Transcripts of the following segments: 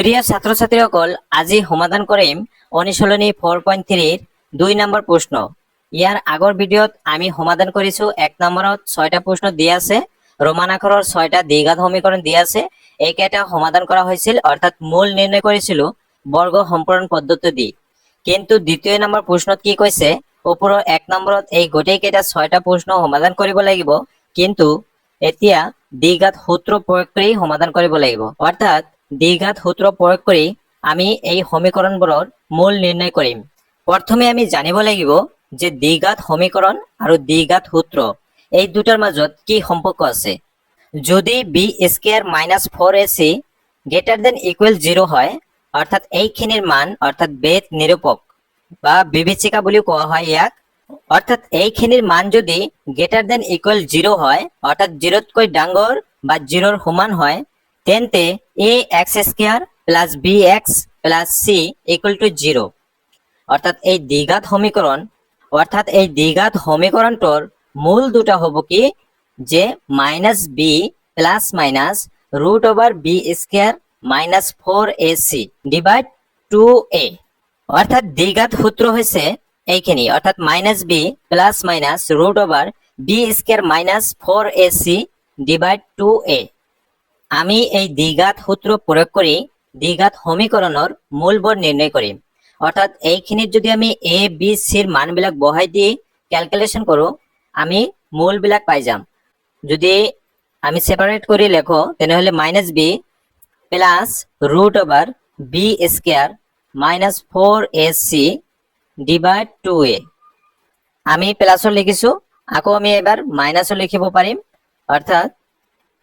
প্ৰিয় ছাত্ৰছাত্ৰীসকল, আজি সমাধান কৰিম অনুশীলনী 4.3 2 নম্বৰ প্ৰশ্ন। ইয়াৰ আগৰ ভিডিঅ'ত আমি সমাধান কৰিছো 1 নম্বৰত 6টা প্ৰশ্ন দিয়া আছে, ৰোমান আখৰৰ 6টা দ্বিঘাত সমীকৰণ দিয়া আছে। এইকেইটা সমাধান কৰা হৈছিল, অৰ্থাৎ মূল নিৰ্ণয় কৰিছিলো বৰ্গ সম্পূৰণ পদ্ধতি দি। কিন্তু দ্বিতীয় নম্বৰ প্ৰশ্নত কি কৈছে, ওপৰৰ 1 নম্বৰত এই গোটেইকেইটা 6টা প্ৰশ্ন সমাধান কৰিব লাগিব, কিন্তু এতিয়া দ্বিঘাত সূত্ৰ প্ৰয়োগ কৰি সমাধান কৰিব লাগিব। অৰ্থাৎ দ্বিঘাত সূত্ৰ প্ৰয়োগ কৰি আমি এই সমীকৰণবোৰৰ মূল নিৰ্ণয় কৰিম। প্ৰথমে আমি জানিব লাগিব যে দ্বিঘাত সমীকৰণ আৰু দ্বিঘাত সূত্ৰ এই দুটাৰ মাজত কি সম্পৰ্ক আছে। যদি B square minus 4ac greater than equal 0 হয়, অৰ্থাৎ এইখিনিৰ মান, অৰ্থাৎ বেদ নিৰূপক বা বিবেচিকা বুলি কোৱা হয় ইয়াক, অৰ্থাৎ এইখিনিৰ মান যদি গ্ৰেটাৰ দেন ইকুৱেল 0 হয়, অৰ্থাৎ 0তকৈ ডাঙৰ বা 0ৰ সমান হয়, তেন্তে ax square plus bx plus c equal to 0। অৰ্থাৎ এই দ্বিঘাত সমীকৰণটোৰ মূল দুটা হ'ব কি, যে minus B plus minus root over B square minus 4ac divide 2a। অৰ্থাৎ দ্বিঘাত সূত্ৰ হৈছে এইখিনি, অৰ্থাৎ minus B plus minus root over B square minus 4ac divide 2a। আমি এই দ্বিঘাত সূত্ৰ প্ৰয়োগ কৰি দ্বিঘাত সমীকৰণৰ মূলবোৰ নিৰ্ণয় কৰিম। অৰ্থাৎ এইখিনিত যদি আমি এ বি চিৰ মানবিলাক বহাই দি ক্যালকুলেশন কৰো, আমি মূলবিলাক পাই যাম। যদি আমি সেপাৰেট কৰি লেখো, তেনেহলে minus B plus root over B square minus 4ac divide 2a। আমি প্লাছৰ লিখিছো, আকৌ আমি এবাৰ মাইনাছৰ লিখিব পাৰিম। অৰ্থাৎ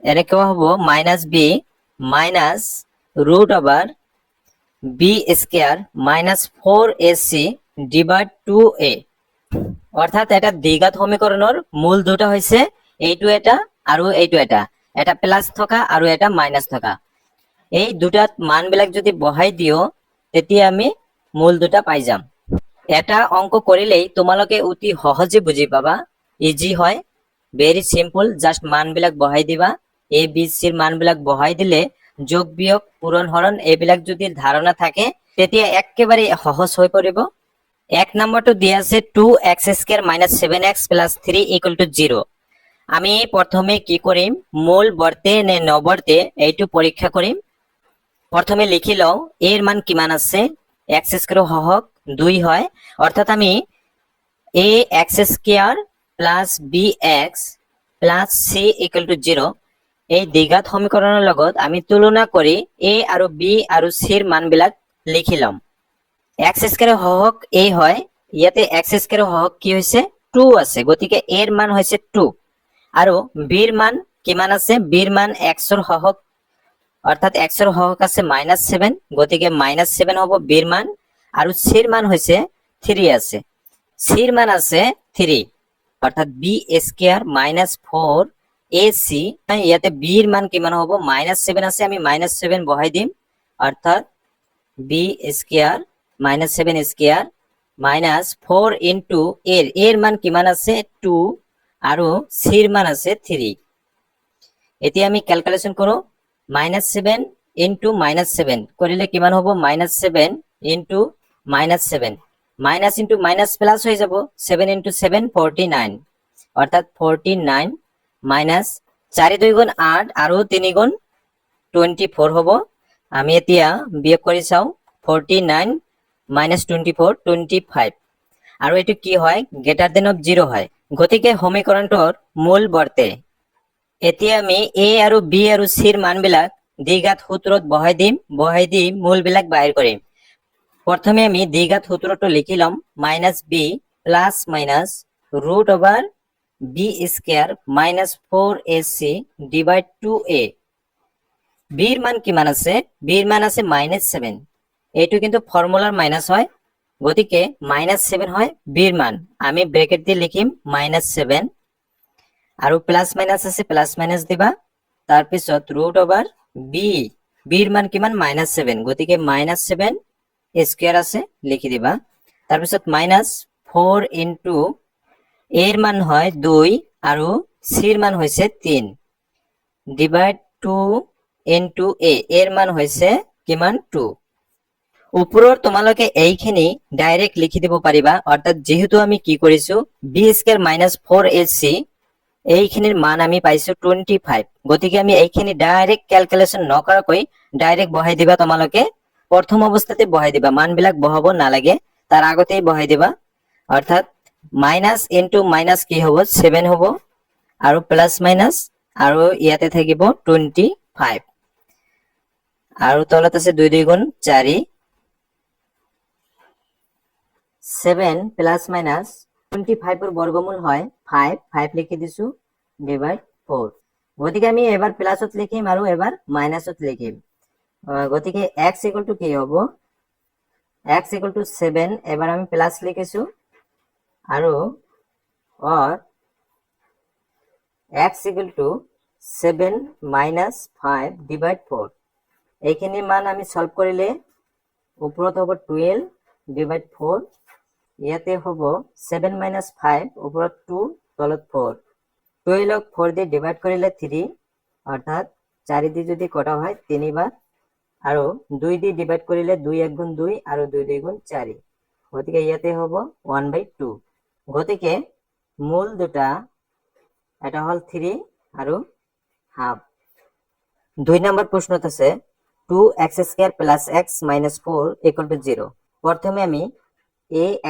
এনেকুৱা হ'ব minus B minus root over B square minus 4ac divide 2a। অৰ্থাৎ এটা দ্বিঘাত সমীকৰণৰ মূল দুটা হৈছে এইটো এটা আৰু এইটো এটা, এটা প্লাছ থকা আৰু এটা মাইনাছ থকা। এই দুটাত মানবিলাক যদি বহাই দিও, তেতিয়া আমি মূল দুটা পাই যাম। এটা অংক কৰিলেই তোমালোকে অতি সহজে বুজি পাবা, ইজি হয়, ভেৰি সিম্পল। জাস্ট মানবিলাক বহাই দিবা, এ বি চিৰ মানবিলাক বহাই দিলে যোগ বিয়োগ পূৰণ হৰণ এইবিলাক যদি ধাৰণা থাকে, তেতিয়া একেবাৰে সহজ হৈ পৰিব। 1 নম্বৰটো দিয়া আছে 2x square minus 7x plus 3 equal to 0। আমি প্ৰথমে কি কৰিম, মূল বৰ্তে নে নবৰ্তে এইটো পৰীক্ষা কৰিম। প্ৰথমে লিখি লওঁ এৰ মান কিমান আছে, x স্কয়াৰ সহগ 2 হয়, অৰ্থাৎ আমি ax square plus bx plus c equal to 0 এই দ্বিঘাত সমীকৰণৰ লগত আমি তুলনা কৰি a আৰু b আৰু c ৰ মানবিলাক লিখি লম। x স্কয়াৰ সহগ a হয়, ইয়াতে x স্কয়াৰ সহগ কি হৈছে 2 আছে, গতিকে a ৰ মান হৈছে 2 আৰু b ৰ মান কিমান আছে, b ৰ মান x ৰ সহগ, অৰ্থাৎ x ৰ সহগ আছে -7, গতিকে -7 হ'ব b ৰ মান, আৰু c ৰ মান হৈছে 3 আছে, c ৰ মান আছে 3, অৰ্থাৎ b স্কয়াৰ মাইনাছ 4ac। ইয়াতে b ৰ মান কিমান হ'ব, -7 আছে, আমি -7 বহাই দিম, অৰ্থাৎ b square -7 square minus 4 into এৰ মান কিমান আছে 2 আৰু c ৰ মান আছে 3। এতিয়া আমি ক্যালকুলেশন কৰো, -7 ইনটু -7 কৰিলে কিমান হ'ব, -7 into -7, minus into minus plus হৈ যাব, 7 ইনটু 7 49, অৰ্থাৎ 49 মাইনাছ 4 2 গুণ 8 আৰু 3 গুণ 24 হ'ব। আমি এতিয়া বিয়োগ কৰি চাওঁ, 49 মাইনাছ 24 25, আৰু এইটো কি হয়, গ্ৰেটাৰ দেন অফ 0 হয়, গতিকে সমীকৰণটোৰ মূল বৰ্তে। এতিয়া আমি a আৰু b আৰু c ৰ মানবিলাক দ্বিঘাত সূত্ৰত বহাই দি মূলবিলাক বাহিৰ কৰিম। প্ৰথমে আমি দ্বিঘাত সূত্ৰটো লিখি লম, minus B plus minus root over B square minus 4ac divide 2a। b ৰ মান কিমান আছে, b ৰ মান আছে -7, এইটো কিন্তু ফৰ্মুলাৰ মাইনাছ হয়, গতিকে -7 হয় b ৰ মান, আমি ব্ৰেকেট দি লিখিম -7, আৰু প্লাছ মাইনাছ আছে, প্লাছ মাইনাছ দিবা, তাৰপিছত ৰুট অভাৰ b ৰ মান কিমান, -7, গতিকে -7 স্কয়াৰ আছে, লিখি দিবা, তাৰপিছত -4 ইনটু এৰ মান হয় 2 আৰু c ৰ মান হৈছে 3 ডিভাইড 2 ইনটু এৰ মান হৈছে কিমান 2 ওপৰৰ তোমালোকে এইখিনি ডাইৰেক্ট লিখি দিব পাৰিবা অৰ্থাৎ যেহেতু আমি কি কৰিছো b স্কয়াৰ মাইনাস 4ac এইখিনিৰ মান আমি পাইছো 25 গতিকে আমি এইখিনি ডাইৰেক্ট ক্যালকুলেশন নকৰাকৈ ডাইৰেক্ট বহাই দিবা তোমালোকে প্ৰথম অৱস্থাতে বহাই দিবা মানবিলাক বহাব নালাগে তাৰ আগতেই বহাই দিবা অৰ্থাৎ মাইনাস ইনটু মাইনাস কি হ'ব 7 হ'ব আৰু প্লাস মাইনাস আৰু ইয়াতে থাকিব 25 আৰু তলত আছে 2 2 গুণ 4 7 প্লাস মাইনাস 25 এর বর্গমূল হয় 5 5 লিখি দিছো ডিভাইড 4 গতিকে আমি এবাৰ প্লাসত লিখিম আৰু এবাৰ মাইনাসত লিখিম গতিকে x কি হ'ব x 7 এবাৰ আমি প্লাস লিখিছো আৰু or x 7 minus 5 divide 4 এইখিনি মান আমি সলভ কৰিলে ওপৰত হ'ব 12 divide 4 ইয়াতে হ'ব 7 minus 5 ওপৰত 2 তলত 4 12 ক 4 দিয়ে ডিভাইড কৰিলে 3 অৰ্থাৎ 4 দি যদি কটা হয় 3 বাৰ আৰু 2 দি ডিভাইড কৰিলে 2 1 গুণ 2 আৰু 2 2 গুণ 4 গতিকে ইয়াতে হ'ব 1/2 গতিকে মূল দুটা এটা হল 3 আৰু হাফ 2 নম্বৰ প্ৰশ্নত আছে 2x square plus x minus 4 equal to 0 প্রথমে আমি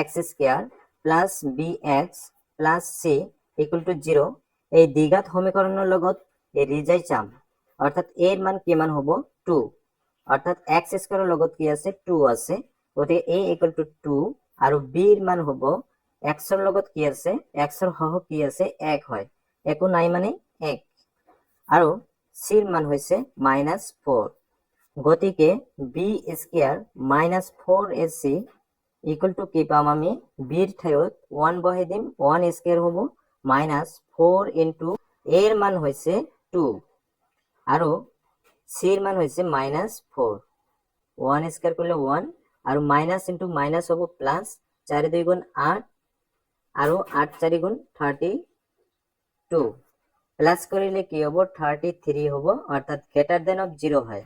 ax square plus bx plus c equal to 0 এই দ্বিঘাত সমীকৰণৰ লগত এই ৰিজাই চাম অৰ্থাৎ a এৰ মান কিমান হ'ব 2 অৰ্থাৎ x স্কয়াৰৰ লগত কি আছে 2 আছে গতিকে a equal to 2 আৰু b এর মান হ'ব x এর লগত কি আছে x এর সহ কি আছে 1 হয় একো নাই মানে 1 আৰু c এর মান হৈছে -4 গতিকে b square minus 4ac equal to কি পাম আমি b এর ঠাইত 1 বহাই দিম 1 স্কয়ার হ'ব মাইনাস 4 ইনটু a এর মান হৈছে 2 আৰু c এৰ মান হৈছে -4 1 স্কয়াৰ কৰলে 1 আৰু মাইনাস ইনটু মাইনাস হ'ব প্লাস 4 2 গুণ 8 আৰু 8 4 গুণ 32 প্লাস কৰিলে কি হ'ব 33 হ'ব অৰ্থাৎ গ্ৰেটাৰ দেন অফ 0 হয়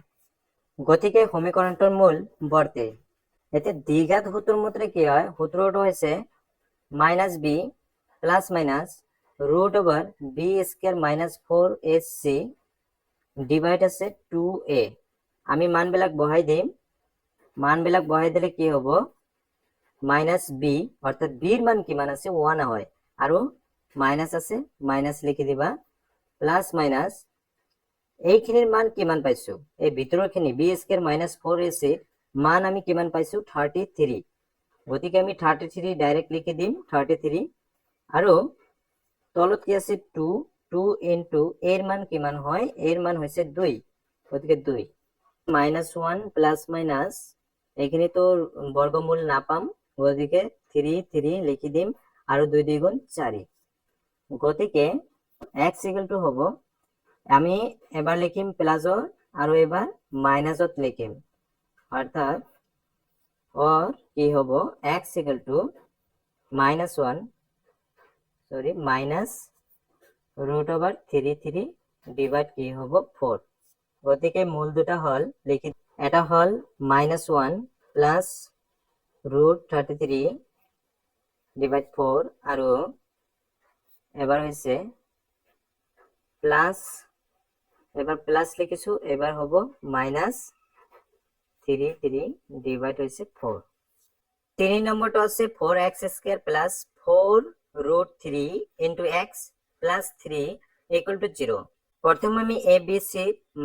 গতিকে সমীকৰণটোৰ মূল বৰ্তে এতে দ্বিঘাত সূত্ৰৰ মতে কি হয় সূত্ৰটো হৈছে -b plus minus √b square -4ac divide আছে 2a আমি মানবিলাক বহাই দিম মানবিলাক বহাই দিলে কি হ'ব -b অর্থাৎ b এর মান কিমান আছে 1 হয় আৰু মাইনাস আছে মাইনাস লিখি দিবা প্লাস মাইনাস এইখিনিৰ মান কিমান পাইছো এই ভিতৰখিনি b স্কয়ার -4ac মান আমি কিমান পাইছো 33 গতিকে আমি 33 ডাইরেক্ট লিখি দিম 33 আৰু তলত কি আছে 2 2 ইনটু এর মান কিমান হয় এর মান হৈছে 2 গতিকে 2 -1 প্লাস মাইনাস এইখিনি তো বর্গমূল না পাম গতিকে 3 3 লিখি দিম আৰু 2 2 গুণ 4 গতিকে x হ'ব আমি এবাৰ লিখিম প্লাসৰ আৰু এবাৰ মাইনাসত লিখিম অৰ্থাৎ or কি হ'ব x -1 সরি মাইনাস √3 ডিভাইড কি হ'ব 4 গতিকে মূল দুটা হল লিখি এটা হল -1 প্লাস √33 ডিভাইড 4 আৰু এবাৰ হৈছে প্লাস এবাৰ প্লাস লিখিছো এবাৰ হ'ব -33 ডিভাইড হৈছে 4 3 নম্বৰটো আছে 4x square plus 4√3 into x plus 3 equal to 0 প্রথমে আমি a b c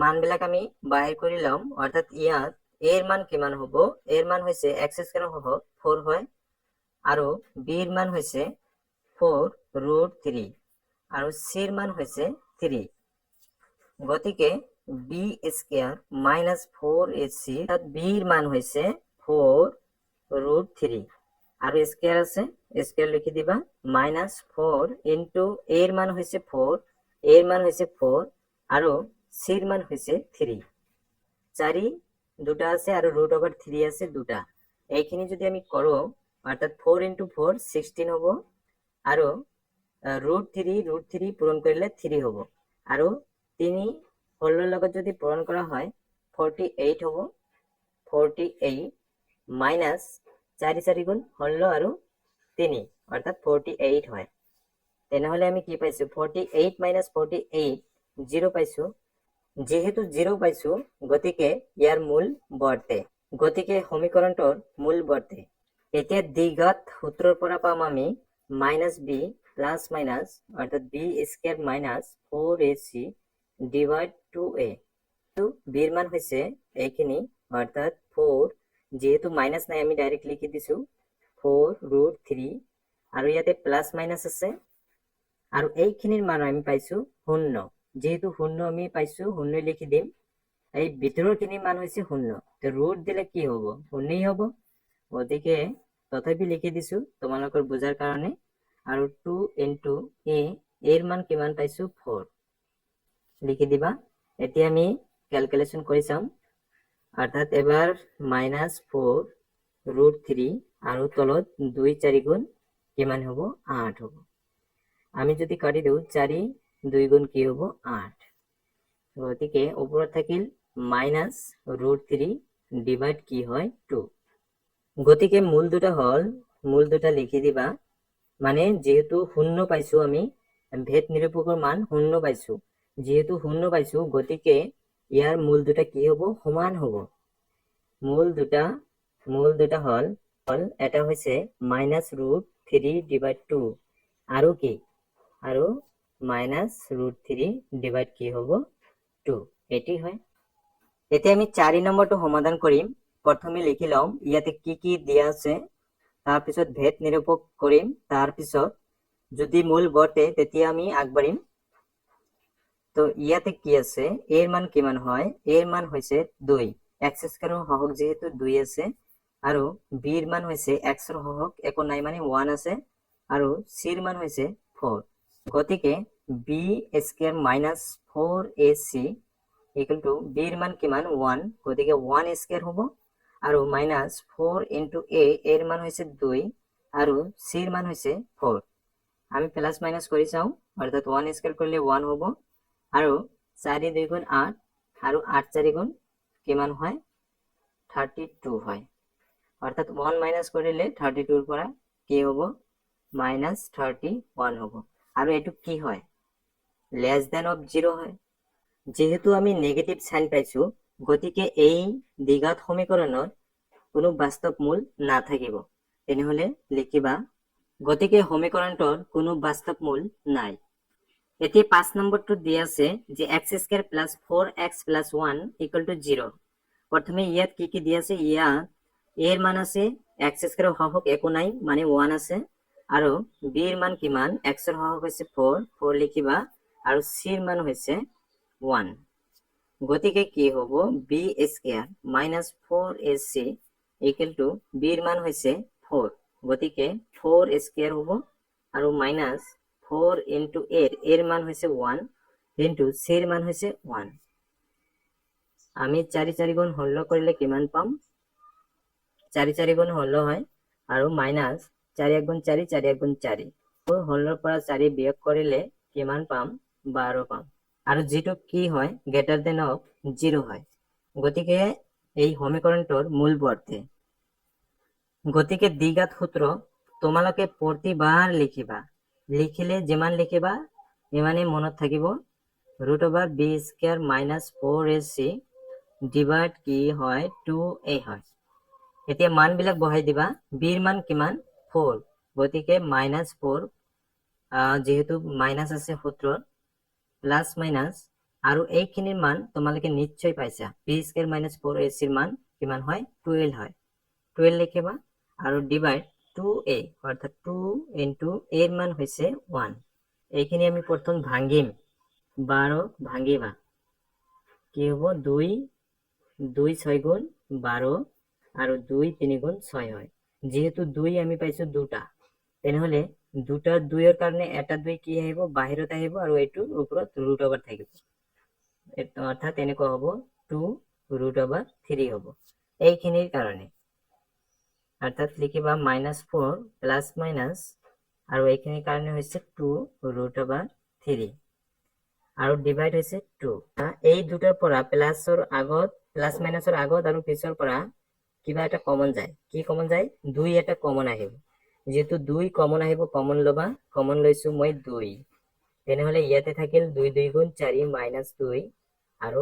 মানবিলাক আমি বাহিৰ কৰি লম অৰ্থাৎ ইয়াত a এৰ মান কিমান হ'ব a এৰ মান হৈছে x স্কয়াৰ হ'ব 4 হয় আৰু b এৰ মান হৈছে 4√3 আৰু c এৰ মান হৈছে 3 গতিকে b স্কয়াৰ -4ac অৰ্থাৎ b এৰ মান হৈছে 4√3 আৰু স্কয়াৰ আছে স্কয়াৰ লিখি দিবা -4 ইনটু a এৰ মান হৈছে 4 a এৰ মান হৈছে 4 আৰু c এৰ মান হৈছে 3 4 দুটা আছে আৰু √3 আছে দুটা এইখিনি যদি আমি কৰো অৰ্থাৎ 4 ইনটু 4 16 হ'ব আৰু √3 পূৰণ কৰিলে 3 হ'ব আৰু 3 হোলৰ লগত যদি পূৰণ কৰা হয় 48 হ'ব 48 মাইনাস 4 4 গুণ 16 আৰু 3 অৰ্থাৎ 48 হয়। তেনেহলে আমি কি পাইছো 48 মাইনাস 48 0 পাইছো। যেহেতু 0 পাইছো গতিকে ইয়াৰ মূল বৰ্তে, গতিকে সমীকৰণটোৰ মূল বৰ্তে। এতিয়া দ্বিঘাত সূত্ৰৰ পৰা পাম আমি মাইনাস বি প্লাস মাইনাস অৰ্থাৎ B square minus 4ac divide 2a। তো বিৰ মান হৈছে এইখিনি অৰ্থাৎ 4, যেহেতু মাইনাস নাই আমি ডাইৰেক্ট লিখি দিছো 4√3 আৰু ইয়াতে প্লাস মাইনাস আছে আৰু এইখিনিৰ মান আমি পাইছো 0, যেহেতু 0 আমি পাইছো 0 লিখি দিম। এই ভিতৰৰ খিনিৰ মান হৈছে 0, তো ৰুট দিলে কি হ'ব 0ই হ'ব, গতিকে তথাপি লিখি দিছো তোমালোকৰ বুজাৰ কাৰণে। আৰু 2 into a এৰ মান কিমান পাইছো 4 লিখি দিবা। এতিয়া আমি ক্যালকুলেশন কৰি চাম, অৰ্থাৎ এবাৰ -4√3 আৰু তলত 2 4 গুণ কিমান হ'ব 8 হ'ব। আমি যদি কাটি দিও 4 2 গুণ কি হ'ব 8, গতিকে ওপৰত থাকিল -√3 ডিভাইড কি হয় 2। গতিকে মূল দুটা হল, মূল দুটা লিখি দিবা। মানে যেহেতু 0 পাইছো আমি ভেদ নিৰূপকৰ মান 0 পাইছো, যেহেতু 0 পাইছো গতিকে ইয়াৰ মূল দুটা কি হ'ব সমান হ'ব। মূল দুটা হল এটা হৈছে -√3 ডিভাইড 2 আৰু কি আৰু -√3 ডিভাইড কি হ'ব 2, এটি হয়। এতিয়া আমি 4 নম্বৰটো সমাধান কৰিম। প্ৰথমে লিখি লম ইয়াতে কি কি দিয়া আছে, তাৰ পিছত ভেদ নিৰূপক কৰিম, তাৰ পিছত যদি মূল বৰ্তে তেতিয়া আমি আগবাঢ়িম। তো ইয়াতে কি আছে এৰ মান কিমান হয়, এৰ মান হৈছে 2, x স্কয়াৰৰ হহক যেহেতু 2 আছে আৰু b এৰ মান হৈছে x এৰ হহক একো নাই মানে 1 আছে আৰু c এর মান হৈছে 4, গতিকে b square minus 4ac equal to b এর মান কিমান 1, গতিকে 1 স্কয়ার হ'ব আৰু মাইনাস 4 into a এৰ মান হৈছে 2 আৰু c এৰ মান হৈছে 4। আমি প্লাস মাইনাস কৰি চাও, অৰ্থাৎ 1 স্কয়াৰ কৰলে 1 হ'ব আৰু 4 2 গুণ 8 আৰু 8 4 গুণ কিমান হয় 32 হয়, অৰ্থাৎ 1 মাইনাস কৰিলে 32 এৰ পৰা কি হ'ব -31 হ'ব। আৰু এটো কি হয় লেস দেন অফ 0 হয়। যেহেতু আমি নেগেটিভ সাইন পাইছো গতিকে এই দ্বিঘাত সমীকৰণৰ কোনো বাস্তৱ মূল নাথাকিব। তেনেহলে লিখিবা গতিকে সমীকৰণটোৰ কোনো বাস্তৱ মূল নাই। এতিয়া 5 নম্বৰটো দিয়া আছে যে x square plus 4x plus 1 equal to 0। প্রথমে ইয়াত কি কি দিয়া আছে, ইয়াত এর মান আছে x স্কয়ার হহক একো নাই মানে 1 আছে আৰু b এৰ মান কিমান x এৰ হহক হৈছে 4 লিখিবা আৰু c এর মান হৈছে 1, গতিকে কি হ'ব b square minus 4ac equal to b এর মান হৈছে 4, গতিকে 4 স্কয়ার হ'ব আৰু মাইনাস 4 into এৰ মান হৈছে 1 into c এৰ মান হৈছে 1। আমি 4 4 গুণ 16 কৰিলে কিমান পাম 4 4 গুণ 16 হয় আৰু মাইনাস 4 1 গুণ 4 4 1 গুণ 4, তো 16 পৰা 4 বিয়োগ কৰিলে কিমান পাম 12 পাম আৰু যেটো কি হয় গ্ৰেটাৰ দেন অফ 0 হয়। গতিকে এই সমীকৰণটোৰ মূল বৰ্তে, গতিকে দ্বিঘাত সূত্ৰ তোমালোকে প্ৰতিবাৰ লিখিবা, লিখিলে যিমান লিখিবা ইমানে মনত থাকিব। √b square minus 4ac divide কি হয় 2a হয়। এতিয়া মান বিলাক বহাই দিবা, b এর মান কিমান 4, গতিকে -4 যেহেতু মাইনাস আছে সূত্ৰৰ প্লাস মাইনাস আৰু এইখিনিৰ মান তোমালোকে নিশ্চয় পাইছা b স্কয়াৰ মাইনাস 4ac এৰ মান কিমান হয় 12 হয়, 12 লিখিবা আৰু ডিভাইড 2a অর্থাৎ 2 into এর মান হৈছে 1। এইখিনি আমি প্রথম ভাঙিম, 12 ভাঙিবা কি হ'ব 2 2 6 গুণ 12 আৰু 2 3 গুণ 6 হয়। যেহেতু 2 আমি পাইছো দুটা, তেনেহলে দুটা 2 এর কারণে এটা 2 কি আহিব বাহিৰত আহিব আৰু এইটোৰ ওপৰত ৰুট ওভাৰ থাকিব, অৰ্থাৎ এনেকুৱা হ'ব 2√3 হ'ব এইখিনিৰ কাৰণে। অৰ্থাৎ লিখিবা -4 প্লাস মাইনাস আৰু এইখিনিৰ কাৰণে হৈছে 2√3। আৰু ডিভাইড হৈছে 2 এই দুটাৰ পৰা প্লাছৰ আগত প্লাছ মাইনাছৰ আগত আৰু পিছৰ পৰা কিবা এটা কমন যায় কি কমন যায় 2 এটা কমন আহিব যেহেতু 2 কমন আহিব কমন লবা কমন লৈছো মই 2 তেনেহলে ইয়াতে থাকিল 2 2 গুণ 4 মাইনাছ 2 আৰু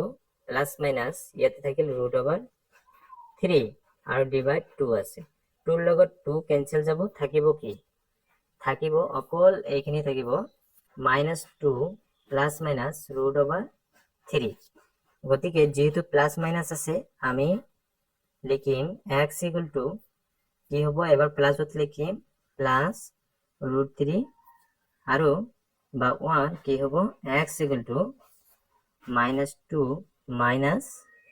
প্লাছ মাইনাছ ইয়াতে থাকিল √3 আৰু ডিভাইড 2 আছে 2 ৰ লগত 2 কেনসেল যাব থাকিব কি থাকিব অকল এইখিনি থাকিব -2 প্লাছ মাইনাছ √3 গতিকে যেহেতু প্লাছ মাইনাছ আছে আমি লিখিম x কি হ'ব এবাৰ প্লাছত লিখিম প্লাছ √3 আৰু বা 1 কি হ'ব x -2 মাইনাছ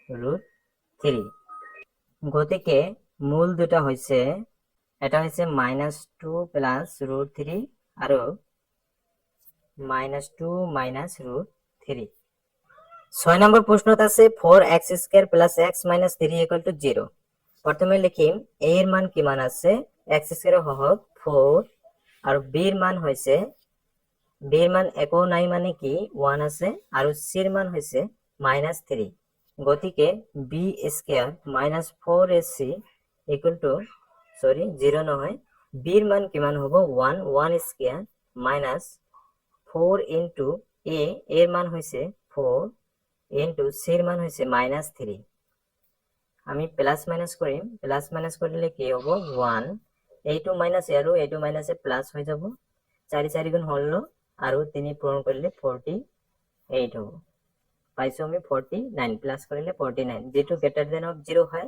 √3 গতিকে মূল দুটা হৈছে এটা হৈছে -2 প্লাছ √3 আৰু -2 মাইনাছ √3 6 নম্বৰ প্ৰশ্নত আছে 4x² প্লাছ x মাইনাছ 3 0 প্ৰথমে লিখিম a এৰ মান কিমান আছে x² এৰ হহগ 4 আৰু b এৰ মান হৈছে b এৰ মান একো নাই মানে কি 1 আছে আৰু c এর মান হৈছে -3 গতিকে b² মাইনাছ 4ac সরি 0 নহয় b এর মান কিমান হ'ব 1 স্কয়ার মাইনাছ 4 ইনটু a এর মান হৈছে 4 ইনটু c এর মান হৈছে -3 আমি প্লাস মাইনাস করিম প্লাস মাইনাস করলে কি হবো 1 এইটো মাইনাস আৰু এইটো মাইনাসে প্লাস হৈ যাব 4 4 গুণ হলো আৰু 3 পূৰণ কৰিলে 48 হ'ব পাইছো আমি 49 প্লাস কৰিলে 49 যেটো গ্ৰেটাৰ দেন অফ 0 হয়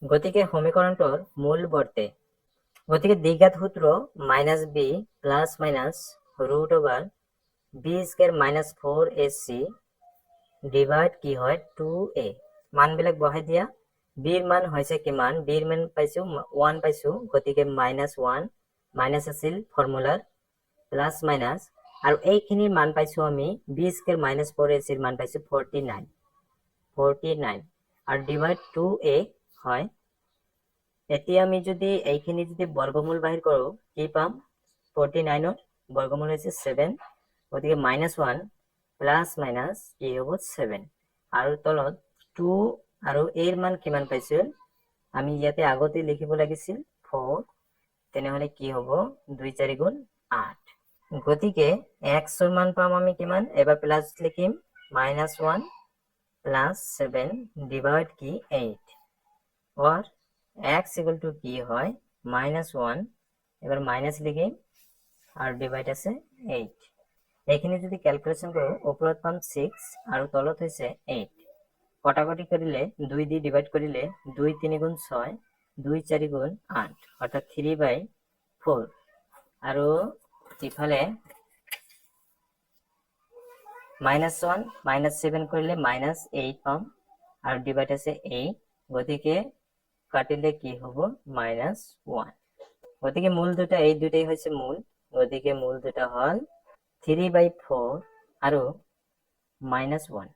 গতিকে সমীকৰণটোৰ মূল বৰ্তে গতিকে দ্বিঘাত সূত্ৰ -b plus minus √b² minus 4ac divide কি হয় 2a মান বিলাক বহাই দিয়া b এর মান হইছে কিমান b এর মান পাইছো 1 পাইছো গতিকে -1 মাইনাস আছিল ফর্মুলার প্লাস মাইনাস আর এইখিনি মান পাইছো আমি b² মাইনাস 4ac এর মান পাইছো 49 আর ডিভাইড 2a হয় এতিয়া আমি যদি এইখিনি যদি বর্গমূল বাহির করো কি পাম 49 এর বর্গমূল হইছে 7 গতিকে -1 প্লাস মাইনাস কি হবো 7 আর তলত 2 আৰু এর মান কিমান পাইছিল আমি ইয়াতে আগতে লিখিব লাগিছিল 4 তেনেহলে কি হ'ব 2 4 গুণ 8 গতিকে x এর মান পাম আমি কিমান এবাৰ প্লাস লিখিম -1 প্লাস 7 ডিভাইড কি 8 और x কি হয় -1 এবাৰ মাইনাস লিখিম আৰু ডিভাইড আছে 8 এইখিনি যদি ক্যালকুলেশন কৰো ওপৰত পাম 6 আৰু তলত হৈছে 8 কটাকটি করিলে 2 দিয়ে ডিভাইড করিলে 2 3 গুণ 6 2 4 গুণ 8 অর্থাৎ 3/4 আৰু ইফালে -1 -7 কৰিলে -8 পাম আৰু ডিভাইড আছে 8 গতিকে কাটিলে কি হ'ব -1 গতিকে মূল দুটা এই দুটাই হৈছে মূল গতিকে মূল দুটা হল 3/4 আৰু -1